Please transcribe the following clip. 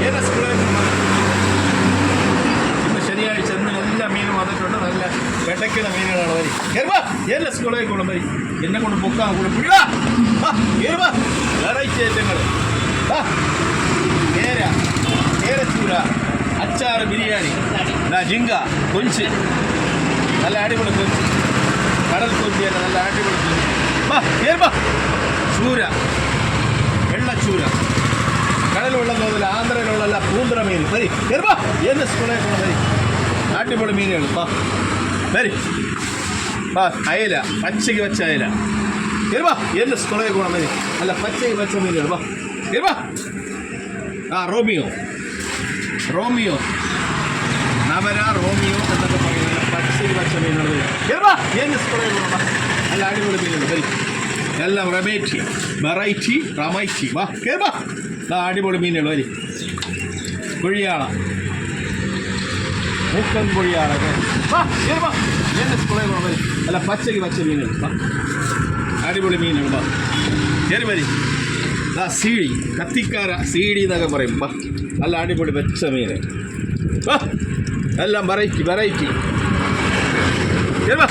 ഏതാ സ്കൂളിലേക്ക് ഇന്ന് ശനിയാഴ്ച ഇന്ന് എല്ലാ മീനും വന്നിട്ടുണ്ട്. നല്ല വെട്ടയ്ക്കുന്ന മീനുകളാണ്. വരി കയറുവാ. എല്ലാ സ്കൂളിലേക്ക് കൊണ്ടും വരി. എന്നെ കൊണ്ട് പൊക്കാൻ കൂടെ പിടിവാ. കയറുവാ. വെറൈറ്റി ഐറ്റങ്ങൾ കേരച്ചൂര, അച്ചാറ്, ബിരിയാണി, ജിങ്ക, കൊഞ്ച്, നല്ല അടിപൊളി കൊഞ്ച്, കടൽ കൊഞ്ചിയല്ല, നല്ല അടിപൊളി കൊഞ്ച്. കയറുവാ. ചൂര, വെള്ളച്ചൂര, കടൽ വെള്ളം തോന്നില്ല. ആന്ധ്രയിലുള്ള പൂന്തറ മീൻ. വരി കയറുവാ. എന്ന് സ്കൂളിലേക്ക് കൊണ്ട് വരി. അടിപൊളി മീനുകൾ. വരി. അയല, പച്ചയ്ക്ക് വെച്ച അയല. കയറുവാ. എന്ന് സ്കൂളിലേക്ക് കൊണ്ട് വരി. അല്ല പച്ചയ്ക്ക് വെച്ച മീനുകൾ. കയറുവാ. റോമിയോ നവര റോമിയോ എന്നൊക്കെ പറയുന്നത് പച്ചയ്ക്ക് പച്ച മീനുകൾ. കയറുവാ. എന്ന് സ്കൂളിലേക്ക് കൊണ്ട് നല്ല അടിപൊളി മീനുകൾ. വരി. എല്ലാം വെറൈറ്റി റമൈറ്റി. കയറുവാ. അടിപൊളി മീനുകൾ. വരി. കുഴിയാള, മുക്കൻ കുഴിയാളൊക്കെ. എൻ്റെ സ്കൂളിൽ വരി. അല്ല പച്ചയ്ക്ക് പച്ച മീനുകൾ. അടിപൊളി മീനുകൾ. കയറി വരി. സീഡി, കത്തിക്കാര സീഡി എന്നൊക്കെ പറയും. നല്ല അടിപൊളി പച്ച മീൻ. എല്ലാം വെറൈറ്റി. കയറുവാ.